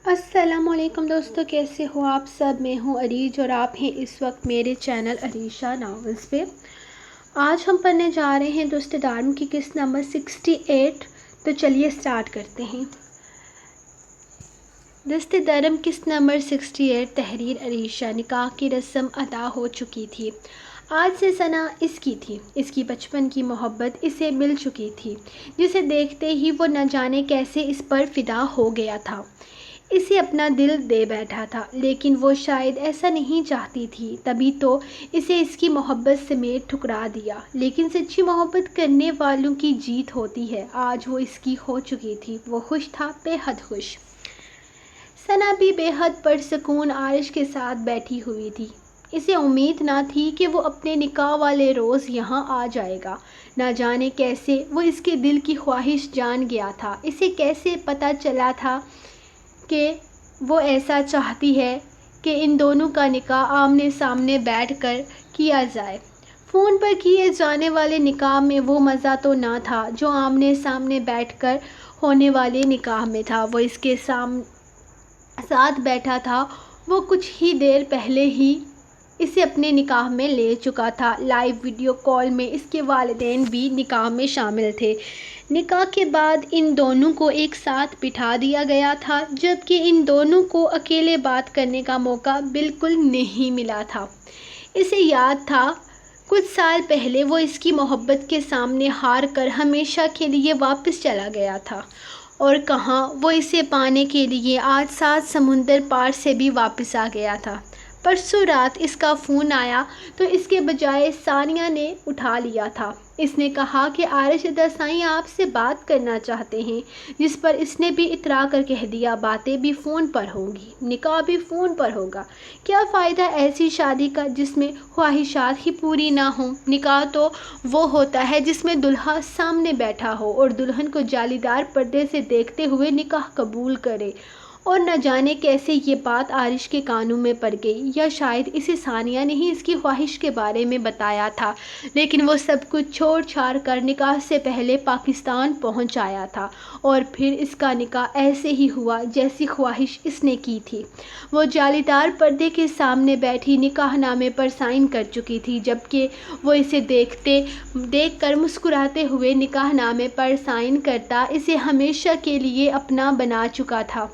السلام علیکم دوستو، کیسے ہو آپ سب؟ میں ہوں عریج اور آپ ہیں اس وقت میرے چینل عریشہ ناولز پہ۔ آج ہم پڑھنے جا رہے ہیں دست دارم کی قسط نمبر 68۔ تو چلیے سٹارٹ کرتے ہیں۔ دست دارم قسط نمبر 68 تحریر عریشہ۔ نکاح کی رسم ادا ہو چکی تھی۔ آج سے ثنا اس کی تھی۔ اس کی بچپن کی محبت اسے مل چکی تھی، جسے دیکھتے ہی وہ نہ جانے کیسے اس پر فدا ہو گیا تھا، اسے اپنا دل دے بیٹھا تھا۔ لیکن وہ شاید ایسا نہیں چاہتی تھی، تبھی تو اسے اس کی محبت سمیت ٹھکرا دیا۔ لیکن سچی محبت کرنے والوں کی جیت ہوتی ہے۔ آج وہ اس کی ہو چکی تھی۔ وہ خوش تھا، بے حد خوش۔ ثنا بھی بے حد پرسکون عارش کے ساتھ بیٹھی ہوئی تھی۔ اسے امید نہ تھی کہ وہ اپنے نکاح والے روز یہاں آ جائے گا۔ نہ جانے کیسے وہ اس کے دل کی خواہش جان گیا تھا۔ اسے کیسے پتہ چلا تھا کہ وہ ایسا چاہتی ہے کہ ان دونوں کا نکاح آمنے سامنے بیٹھ کر کیا جائے۔ فون پر کیے جانے والے نکاح میں وہ مزہ تو نہ تھا جو آمنے سامنے بیٹھ کر ہونے والے نکاح میں تھا۔ وہ اس کے ساتھ بیٹھا تھا۔ وہ کچھ ہی دیر پہلے ہی اسے اپنے نکاح میں لے چکا تھا۔ لائیو ویڈیو کال میں اس کے والدین بھی نکاح میں شامل تھے۔ نکاح کے بعد ان دونوں کو ایک ساتھ بٹھا دیا گیا تھا، جبکہ ان دونوں کو اکیلے بات کرنے کا موقع بالکل نہیں ملا تھا۔ اسے یاد تھا کچھ سال پہلے وہ اس کی محبت کے سامنے ہار کر ہمیشہ کے لیے واپس چلا گیا تھا، اور کہاں وہ اسے پانے کے لیے آج 7 سمندر پار سے بھی واپس آ گیا تھا۔ پرسوں رات اس کا فون آیا تو اس کے بجائے ثانیہ نے اٹھا لیا تھا۔ اس نے کہا کہ عارش سائیں آپ سے بات کرنا چاہتے ہیں، جس پر اس نے بھی اترا کر کہہ دیا باتیں بھی فون پر ہوں گی، نکاح بھی فون پر ہوگا۔ کیا فائدہ ایسی شادی کا جس میں خواہشات ہی پوری نہ ہوں؟ نکاح تو وہ ہوتا ہے جس میں دلہا سامنے بیٹھا ہو اور دلہن کو جالیدار پردے سے دیکھتے ہوئے نکاح قبول کرے۔ اور نہ جانے کیسے یہ بات عارش کے کانوں میں پڑ گئی، یا شاید اسے ثانیہ نے ہی اس کی خواہش کے بارے میں بتایا تھا۔ لیکن وہ سب کچھ چھوڑ چھاڑ کر نکاح سے پہلے پاکستان پہنچ آیا تھا، اور پھر اس کا نکاح ایسے ہی ہوا جیسی خواہش اس نے کی تھی۔ وہ جالیدار پردے کے سامنے بیٹھی نکاح نامے پر سائن کر چکی تھی، جبکہ وہ اسے دیکھ کر مسکراتے ہوئے نکاح نامے پر سائن کرتا اسے ہمیشہ کے لیے اپنا بنا چکا تھا۔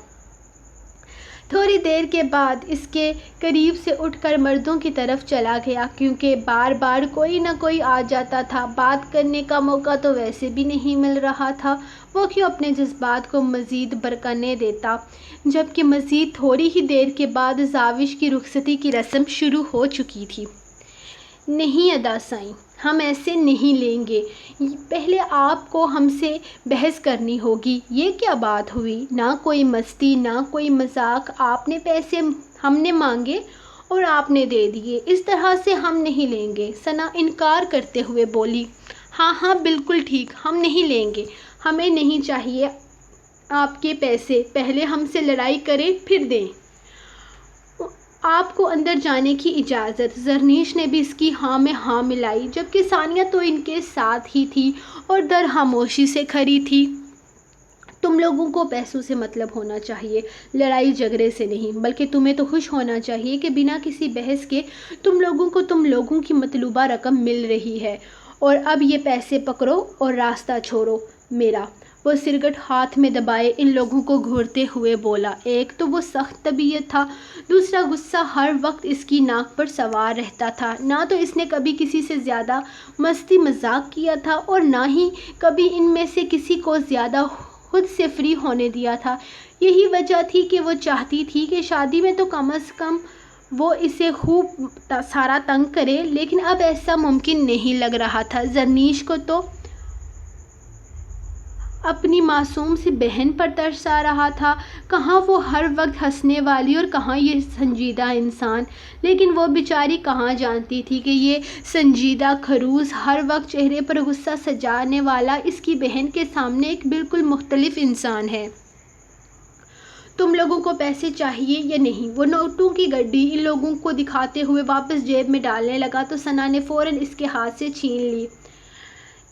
تھوڑی دیر کے بعد اس کے قریب سے اٹھ کر مردوں کی طرف چلا گیا، کیونکہ بار بار کوئی نہ کوئی آ جاتا تھا۔ بات کرنے کا موقع تو ویسے بھی نہیں مل رہا تھا، وہ کیوں اپنے جذبات کو مزید بھڑکنے دیتا؟ جبکہ مزید تھوڑی ہی دیر کے بعد زاوج کی رخصتی کی رسم شروع ہو چکی تھی۔ نہیں ادا سائیں، ہم ایسے نہیں لیں گے، پہلے آپ کو ہم سے بحث کرنی ہوگی۔ یہ کیا بات ہوئی؟ نہ کوئی مستی، نہ کوئی مذاق۔ آپ نے پیسے ہم نے مانگے اور آپ نے دے دیے، اس طرح سے ہم نہیں لیں گے۔ ثنا انکار کرتے ہوئے بولی، ہاں بالکل ٹھیک، ہم نہیں لیں گے، ہمیں نہیں چاہیے آپ کے پیسے، پہلے ہم سے لڑائی کریں پھر دیں۔ آپ کو اندر جانے کی اجازت۔ زرنیش نے بھی اس کی ہاں میں ہاں ملائی، جبکہ ثانیہ تو ان کے ساتھ ہی تھی اور در خاموشی سے کھڑی تھی۔ تم لوگوں کو پیسوں سے مطلب ہونا چاہیے، لڑائی جھگڑے سے نہیں، بلکہ تمہیں تو خوش ہونا چاہیے کہ بنا کسی بحث کے تم لوگوں کی مطلوبہ رقم مل رہی ہے۔ اور اب یہ پیسے پکڑو اور راستہ چھوڑو میرا۔ وہ سگریٹ ہاتھ میں دبائے ان لوگوں کو گھورتے ہوئے بولا۔ ایک تو وہ سخت طبیعت تھا، دوسرا غصہ ہر وقت اس کی ناک پر سوار رہتا تھا۔ نہ تو اس نے کبھی کسی سے زیادہ مستی مذاق کیا تھا، اور نہ ہی کبھی ان میں سے کسی کو زیادہ خود سے فری ہونے دیا تھا۔ یہی وجہ تھی کہ وہ چاہتی تھی کہ شادی میں تو کم از کم وہ اسے خوب سارا تنگ کرے، لیکن اب ایسا ممکن نہیں لگ رہا تھا۔ زرنیش کو تو اپنی معصوم سی بہن پر ترس آ رہا تھا، کہاں وہ ہر وقت ہنسنے والی اور کہاں یہ سنجیدہ انسان۔ لیکن وہ بیچاری کہاں جانتی تھی کہ یہ سنجیدہ خروس، ہر وقت چہرے پر غصہ سجانے والا اس کی بہن کے سامنے ایک بالکل مختلف انسان ہے۔ تم لوگوں کو پیسے چاہیے یا نہیں؟ وہ نوٹوں کی گڈی ان لوگوں کو دکھاتے ہوئے واپس جیب میں ڈالنے لگا تو ثنا نے فوراً اس کے ہاتھ سے چھین لی۔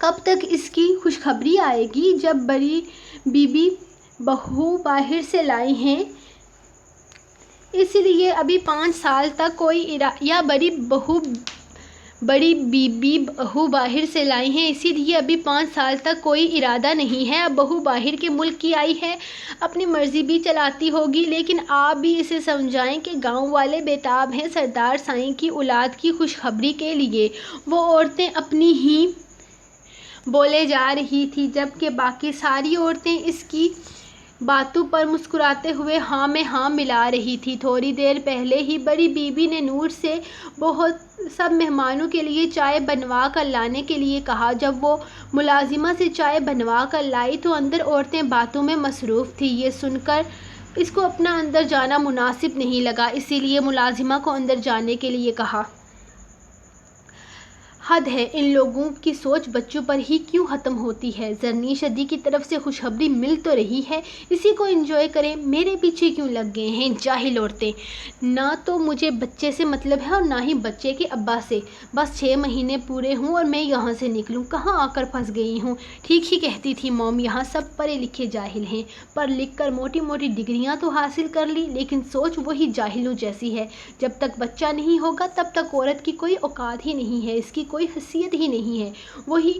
کب تک اس کی خوشخبری آئے گی جب بڑی بیوی بہو باہر سے لائی ہیں، اس لیے ابھی 5 سال تک کوئی یا بڑی بیوی بہو باہر سے لائی ہیں، اسی لیے ابھی 5 سال تک کوئی ارادہ نہیں ہے۔ اب بہو باہر کے ملک کی آئی ہے، اپنی مرضی بھی چلاتی ہوگی، لیکن آپ بھی اسے سمجھائیں کہ گاؤں والے بےتاب ہیں سردار سائیں کی اولاد کی خوشخبری کے لیے۔ وہ عورتیں اپنی ہی بولے جا رہی تھیں، جبکہ باقی ساری عورتیں اس کی باتوں پر مسکراتے ہوئے ہاں میں ہاں ملا رہی تھیں۔ تھوڑی دیر پہلے ہی بڑی بیوی نے نور سے سب مہمانوں کے لیے چائے بنوا کر لانے کے لیے کہا۔ جب وہ ملازمہ سے چائے بنوا کر لائی تو اندر عورتیں باتوں میں مصروف تھیں۔ یہ سن کر اس کو اپنا اندر جانا مناسب نہیں لگا، اسی لیے ملازمہ کو اندر جانے کے لیے کہا۔ حد ہے، ان لوگوں کی سوچ بچوں پر ہی کیوں ختم ہوتی ہے؟ زرنیش ادی کی طرف سے خوشخبری مل تو رہی ہے، اسی کو انجوائے کریں، میرے پیچھے کیوں لگ گئے ہیں جاہل عورتیں؟ نہ تو مجھے بچے سے مطلب ہے اور نہ ہی بچے کے ابا سے۔ بس 6 مہینے پورے ہوں اور میں یہاں سے نکلوں، کہاں آ کر پھنس گئی ہوں؟ ٹھیک ہی کہتی تھی موم، یہاں سب پڑھے لکھے جاہل ہیں، پڑھ لکھ کر موٹی موٹی ڈگریاں تو حاصل کر لی، لیکن سوچ وہی جاہلوں جیسی ہے۔ جب تک بچہ نہیں ہوگا تب تک عورت کی کوئی اوقات ہی نہیں ہے، اس کی کوئی حیثیت ہی نہیں ہے۔ وہی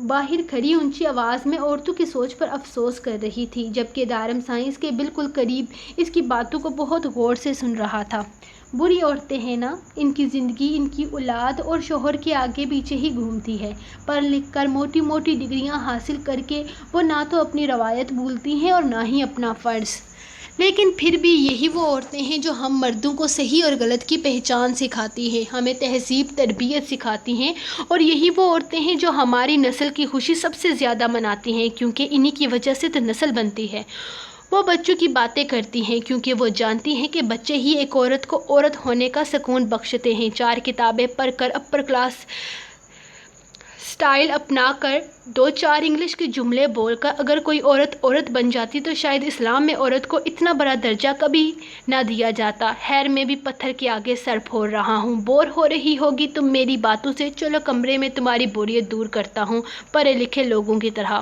باہر کھڑی اونچی آواز میں عورتوں کی سوچ پر افسوس کر رہی تھی، جبکہ دارم سائیں اس کے بالکل قریب اس کی باتوں کو بہت غور سے سن رہا تھا۔ بری عورتیں ہیں نا، ان کی زندگی ان کی اولاد اور شوہر کے آگے پیچھے ہی گھومتی ہے۔ پڑھ لکھ کر موٹی موٹی ڈگریاں حاصل کر کے وہ نہ تو اپنی روایت بھولتی ہیں اور نہ ہی اپنا فرض۔ لیکن پھر بھی یہی وہ عورتیں ہیں جو ہم مردوں کو صحیح اور غلط کی پہچان سکھاتی ہیں، ہمیں تہذیب تربیت سکھاتی ہیں، اور یہی وہ عورتیں ہیں جو ہماری نسل کی خوشی سب سے زیادہ مناتی ہیں، کیونکہ انہی کی وجہ سے تو نسل بنتی ہے۔ وہ بچوں کی باتیں کرتی ہیں کیونکہ وہ جانتی ہیں کہ بچے ہی ایک عورت کو عورت ہونے کا سکون بخشتے ہیں۔ 4 کتابیں پڑھ کر، اپر کلاس سٹائل اپنا کر، 2-4 انگلش کے جملے بول کر اگر کوئی عورت بن جاتی تو شاید اسلام میں عورت کو اتنا بڑا درجہ کبھی نہ دیا جاتا۔ خیر میں بھی پتھر کے آگے سر پھوڑ رہا ہوں، بور ہو رہی ہوگی تم میری باتوں سے، چلو کمرے میں تمہاری بوریت دور کرتا ہوں پڑھے لکھے لوگوں کی طرح۔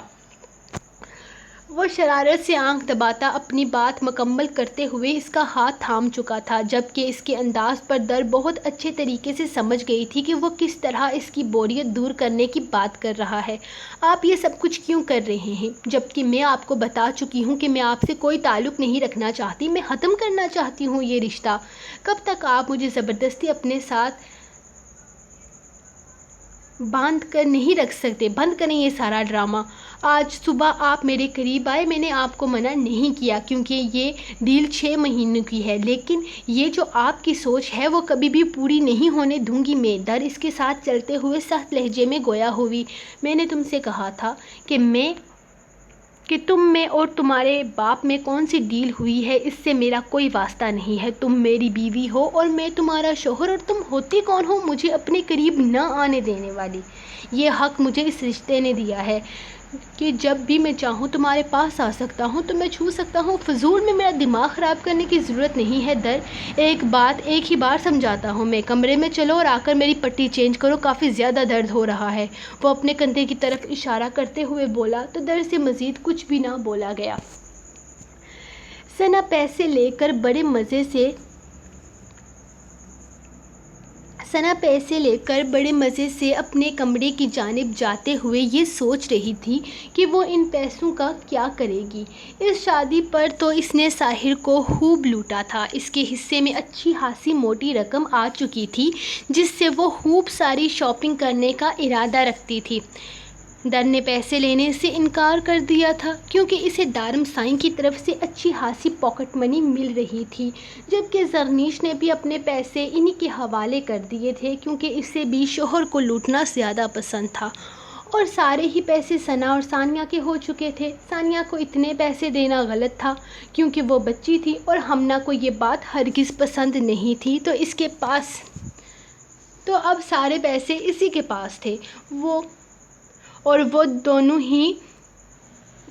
وہ شرارت سے آنکھ دباتا اپنی بات مکمل کرتے ہوئے اس کا ہاتھ تھام چکا تھا، جبکہ اس کے انداز پر در بہت اچھے طریقے سے سمجھ گئی تھی کہ وہ کس طرح اس کی بوریت دور کرنے کی بات کر رہا ہے۔ آپ یہ سب کچھ کیوں کر رہے ہیں، جبکہ میں آپ کو بتا چکی ہوں کہ میں آپ سے کوئی تعلق نہیں رکھنا چاہتی، میں ختم کرنا چاہتی ہوں یہ رشتہ۔ کب تک آپ مجھے زبردستی اپنے ساتھ باندھ کر نہیں رکھ سکتے؟ بند کریں یہ سارا ڈرامہ۔ آج صبح آپ میرے قریب آئے، میں نے آپ کو منع نہیں کیا کیونکہ یہ ڈیل 6 مہینوں کی ہے، لیکن یہ جو آپ کی سوچ ہے وہ کبھی بھی پوری نہیں ہونے دوں گی میں۔ در اس کے ساتھ چلتے ہوئے سخت لہجے میں گویا ہوئی، میں نے تم سے کہا تھا کہ تم میں اور تمہارے باپ میں کون سی ڈیل ہوئی ہے اس سے میرا کوئی واسطہ نہیں ہے۔ تم میری بیوی ہو اور میں تمہارا شوہر، اور تم ہوتی کون ہو مجھے اپنے قریب نہ آنے دینے والی؟ یہ حق مجھے اس رشتے نے دیا ہے کہ جب بھی میں چاہوں تمہارے پاس آ سکتا ہوں، تمہیں چھو سکتا ہوں۔ فضول میں میرا دماغ خراب کرنے کی ضرورت نہیں ہے در، ایک ہی بار سمجھاتا ہوں میں، کمرے میں چلو اور آ کر میری پٹی چینج کرو، کافی زیادہ درد ہو رہا ہے۔ وہ اپنے کندھے کی طرف اشارہ کرتے ہوئے بولا تو در سے مزید کچھ بھی نہ بولا گیا۔ ثنا پیسے لے کر بڑے مزے سے اپنے کمرے کی جانب جاتے ہوئے یہ سوچ رہی تھی کہ وہ ان پیسوں کا کیا کرے گی۔ اس شادی پر تو اس نے ساحر کو خوب لوٹا تھا، اس کے حصے میں اچھی خاصی موٹی رقم آ چکی تھی جس سے وہ خوب ساری شاپنگ کرنے کا ارادہ رکھتی تھی۔ در نے پیسے لینے سے انکار کر دیا تھا کیونکہ اسے دارم سائیں کی طرف سے اچھی خاصی پاکٹ منی مل رہی تھی، جبکہ زرنیش نے بھی اپنے پیسے انہی کے حوالے کر دیے تھے کیونکہ اسے بھی شوہر کو لوٹنا زیادہ پسند تھا، اور سارے ہی پیسے ثنا اور ثانیہ کے ہو چکے تھے۔ ثانیہ کو اتنے پیسے دینا غلط تھا کیونکہ وہ بچی تھی اور ہمنا کو یہ بات ہرگز پسند نہیں تھی، تو اب سارے پیسے اسی کے پاس تھے، اور وہ دونوں ہی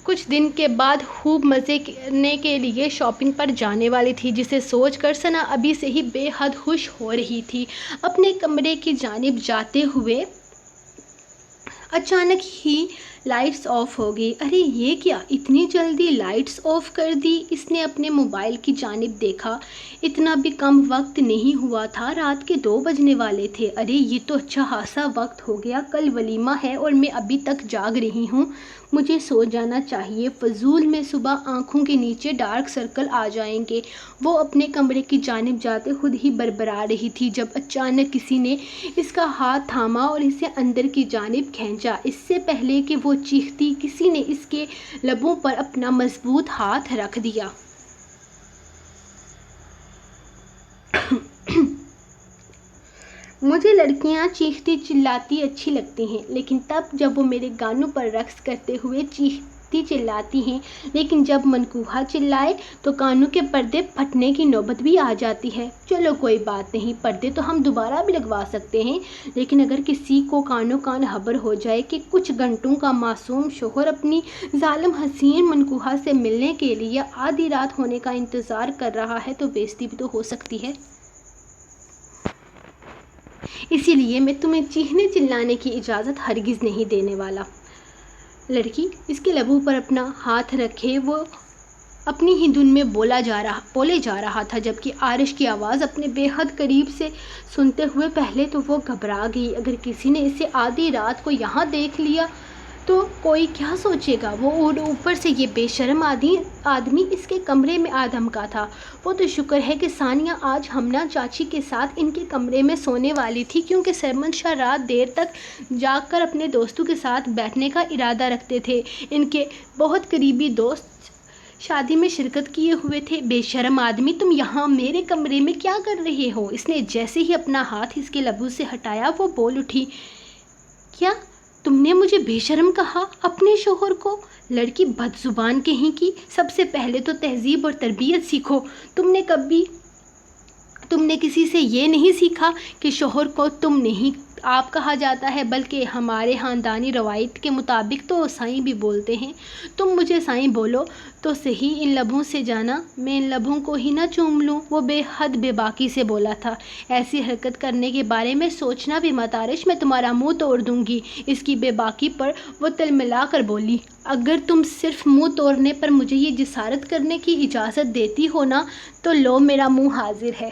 کچھ دن کے بعد خوب مزے کرنے کے لیے شاپنگ پر جانے والی تھی، جسے سوچ کر ثنا ابھی سے ہی بے حد خوش ہو رہی تھی۔ اپنے کمرے کی جانب جاتے ہوئے اچانک ہی لائٹس آف ہو گئی۔ ارے یہ کیا، اتنی جلدی لائٹس آف کر دی؟ اس نے اپنے موبائل کی جانب دیکھا۔ اتنا بھی کم وقت نہیں ہوا تھا، رات کے 2 بجنے والے تھے۔ ارے یہ تو اچھا خاصا وقت ہو گیا، کل ولیمہ ہے اور میں ابھی تک جاگ رہی ہوں، مجھے سو جانا چاہیے، فضول میں صبح آنکھوں کے نیچے ڈارک سرکل آ جائیں گے۔ وہ اپنے کمرے کی جانب جاتے خود ہی بربرا رہی تھی جب اچانک کسی نے اس کا ہاتھ تھاما اور اسے اندر کی جانب کھینچا۔ اس سے پہلے کہ وہ چیختی، کسی نے اس کے لبوں پر اپنا مضبوط ہاتھ رکھ دیا۔ مجھے لڑکیاں چیختی چلاتی اچھی لگتی ہیں، لیکن تب جب وہ میرے گانوں پر رقص کرتے ہوئے چیختی چلاتی ہیں، لیکن جب منکوہا چلائے تو کانوں کے پردے پھٹنے کی نوبت بھی آ جاتی ہے۔ چلو کوئی بات نہیں، پردے تو ہم دوبارہ بھی لگوا سکتے ہیں، لیکن اگر کسی کو کانوں کان خبر ہو جائے کہ کچھ گھنٹوں کا معصوم شوہر اپنی ظالم حسین منکوہا سے ملنے کے لیے آدھی رات ہونے کا انتظار کر رہا ہے تو بےعزتی بھی تو ہو سکتی ہے۔ اسی لیے میں تمہیں چیخنے چلانے کی اجازت ہرگز نہیں دینے والا۔ لڑکی اس کے لبوں پر اپنا ہاتھ رکھے وہ اپنی ہی دھن میں بولے جا رہا تھا، جبکہ آرش کی آواز اپنے بے حد قریب سے سنتے ہوئے پہلے تو وہ گھبرا گئی۔ اگر کسی نے اسے آدھی رات کو یہاں دیکھ لیا تو کوئی کیا سوچے گا؟ وہ اوپر سے یہ بے شرم آدمی اس کے کمرے میں آ دھمکا تھا۔ وہ تو شکر ہے کہ ثانیہ آج ہمنا چاچی کے ساتھ ان کے کمرے میں سونے والی تھی، کیونکہ سرمد شاہ رات دیر تک جاگ کر اپنے دوستوں کے ساتھ بیٹھنے کا ارادہ رکھتے تھے۔ ان کے بہت قریبی دوست شادی میں شرکت کیے ہوئے تھے۔ بے شرم آدمی، تم یہاں میرے کمرے میں کیا کر رہے ہو؟ اس نے جیسے ہی اپنا ہاتھ اس کے لبوں سے ہٹایا وہ بول اٹھی، کیا تم نے مجھے بے شرم کہا؟ اپنے شوہر کو؟ لڑکی بد زبان کہیں کی، سب سے پہلے تو تہذیب اور تربیت سیکھو۔ تم نے کسی سے یہ نہیں سیکھا کہ شوہر کو تم نہیں آپ کہا جاتا ہے، بلکہ ہمارے خاندانی روایت کے مطابق تو سائیں بھی بولتے ہیں۔ تم مجھے سائیں بولو تو صحیح، ان لبوں سے جانا میں ان لبوں کو ہی نہ چوم لوں۔ وہ بے حد بے باکی سے بولا تھا، ایسی حرکت کرنے کے بارے میں سوچنا بھی مت آرش، میں تمہارا منہ توڑ دوں گی۔ اس کی بے باکی پر وہ تلملا کر بولی، اگر تم صرف منہ توڑنے پر مجھے یہ جسارت کرنے کی اجازت دیتی ہو نا تو لو میرا منہ حاضر ہے۔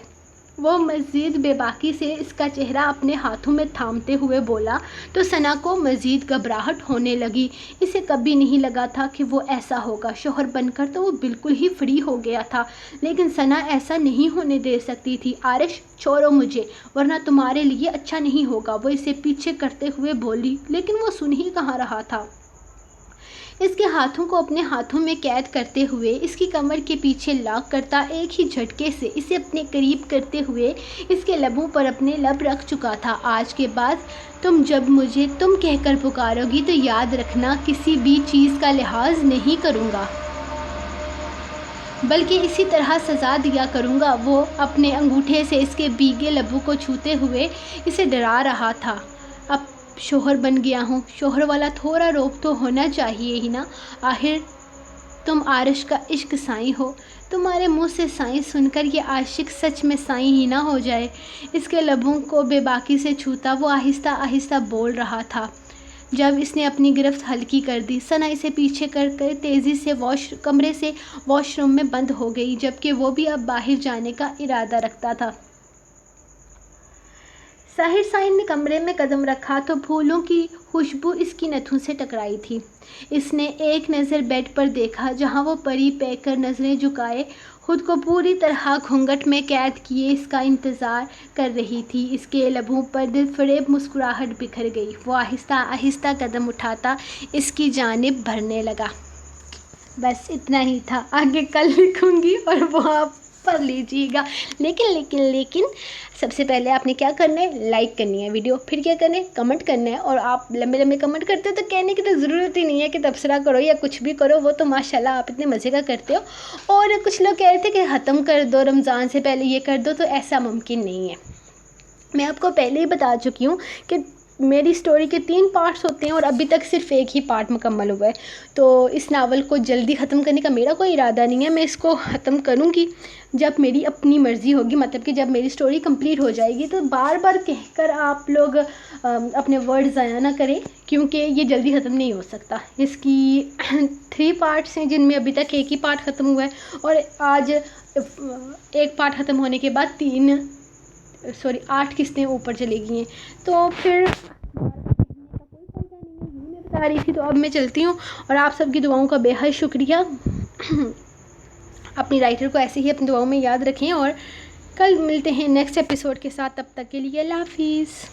وہ مزید بے باکی سے اس کا چہرہ اپنے ہاتھوں میں تھامتے ہوئے بولا تو ثنا کو مزید گھبراہٹ ہونے لگی۔ اسے کبھی نہیں لگا تھا کہ وہ ایسا ہوگا، شوہر بن کر تو وہ بالکل ہی فری ہو گیا تھا، لیکن ثنا ایسا نہیں ہونے دے سکتی تھی۔ آرش چھوڑو مجھے، ورنہ تمہارے لیے اچھا نہیں ہوگا، وہ اسے پیچھے کرتے ہوئے بولی، لیکن وہ سن ہی کہاں رہا تھا۔ اس کے ہاتھوں کو اپنے ہاتھوں میں قید کرتے ہوئے اس کی کمر کے پیچھے لاک کرتا ایک ہی جھٹکے سے اسے اپنے قریب کرتے ہوئے اس کے لبوں پر اپنے لب رکھ چکا تھا۔ آج کے بعد تم جب مجھے تم کہہ کر پکارو گی تو یاد رکھنا، کسی بھی چیز کا لحاظ نہیں کروں گا، بلکہ اسی طرح سزا دیا کروں گا۔ وہ اپنے انگوٹھے سے اس کے بھیگے لبوں کو چھوتے ہوئے اسے ڈرا رہا تھا۔ اب شوہر بن گیا ہوں، شوہر والا تھوڑا روک تو ہونا چاہیے ہی نا، آخر تم آرش کا عشق سائیں ہو۔ تمہارے منہ سے سائیں سن کر یہ عاشق سچ میں سائیں ہی نہ ہو جائے۔ اس کے لبوں کو بے باکی سے چھوتا وہ آہستہ آہستہ بول رہا تھا۔ جب اس نے اپنی گرفت ہلکی کر دی، ثنا اسے پیچھے کر تیزی سے کمرے سے واش روم میں بند ہو گئی، جبکہ وہ بھی اب باہر جانے کا ارادہ رکھتا تھا۔ ظاہر سائن نے کمرے میں قدم رکھا تو پھولوں کی خوشبو اس کی نتھوں سے ٹکرائی تھی۔ اس نے ایک نظر بیڈ پر دیکھا جہاں وہ پری پے کر نظریں جھکائے خود کو پوری طرح گھونگھٹ میں قید کیے اس کا انتظار کر رہی تھی۔ اس کے لبوں پر دل فریب مسکراہٹ بکھر گئی۔ وہ آہستہ آہستہ قدم اٹھاتا اس کی جانب بڑھنے لگا۔ بس اتنا ہی تھا، آگے کل لکھوں گی اور وہ آپ پڑھ لیجیے گا۔ لیکن سب سے پہلے آپ نے کیا کرنا ہے؟ لائک کرنی ہے ویڈیو، پھر کیا کرنا ہے؟ کمنٹ کرنا ہے۔ اور آپ لمبے لمبے کمنٹ کرتے ہو تو کہنے کی تو ضرورت ہی نہیں ہے کہ تبصرہ کرو یا کچھ بھی کرو، وہ تو ماشاءاللہ آپ اتنے مزے کا کرتے ہو۔ اور کچھ لوگ کہہ رہے تھے کہ ختم کر دو رمضان سے پہلے، یہ کر دو، تو ایسا ممکن نہیں ہے۔ میں آپ کو پہلے ہی بتا چکی ہوں کہ میری اسٹوری کے 3 پارٹس ہوتے ہیں اور ابھی تک صرف ایک ہی پارٹ مکمل ہوا ہے. تو اس ناول کو جلدی ختم کرنے کا میرا کوئی ارادہ نہیں ہے. میں اس کو ختم کروں گی جب میری اپنی مرضی ہوگی, مطلب کہ جب میری اسٹوری کمپلیٹ ہو جائے گی. تو بار بار کہہ کر آپ لوگ اپنے ورڈ ضائع نہ کریں, کیونکہ یہ جلدی ختم نہیں ہو سکتا. اس کی 3 پارٹس ہیں جن میں ابھی تک ایک ہی پارٹ ختم ہوا ہے, اور آج ایک پارٹ ختم ہونے کے بعد 8 قسطیں اوپر چلی گئی ہیں. تو پھر میں بتا رہی تھی. تو اب میں چلتی ہوں, اور آپ سب کی دعاؤں کا بے حد شکریہ. اپنی رائٹر کو ایسے ہی اپنی دعاؤں میں یاد رکھیں, اور کل ملتے ہیں نیکسٹ ایپیسوڈ کے ساتھ. تب تک کے لیے اللہ حافظ.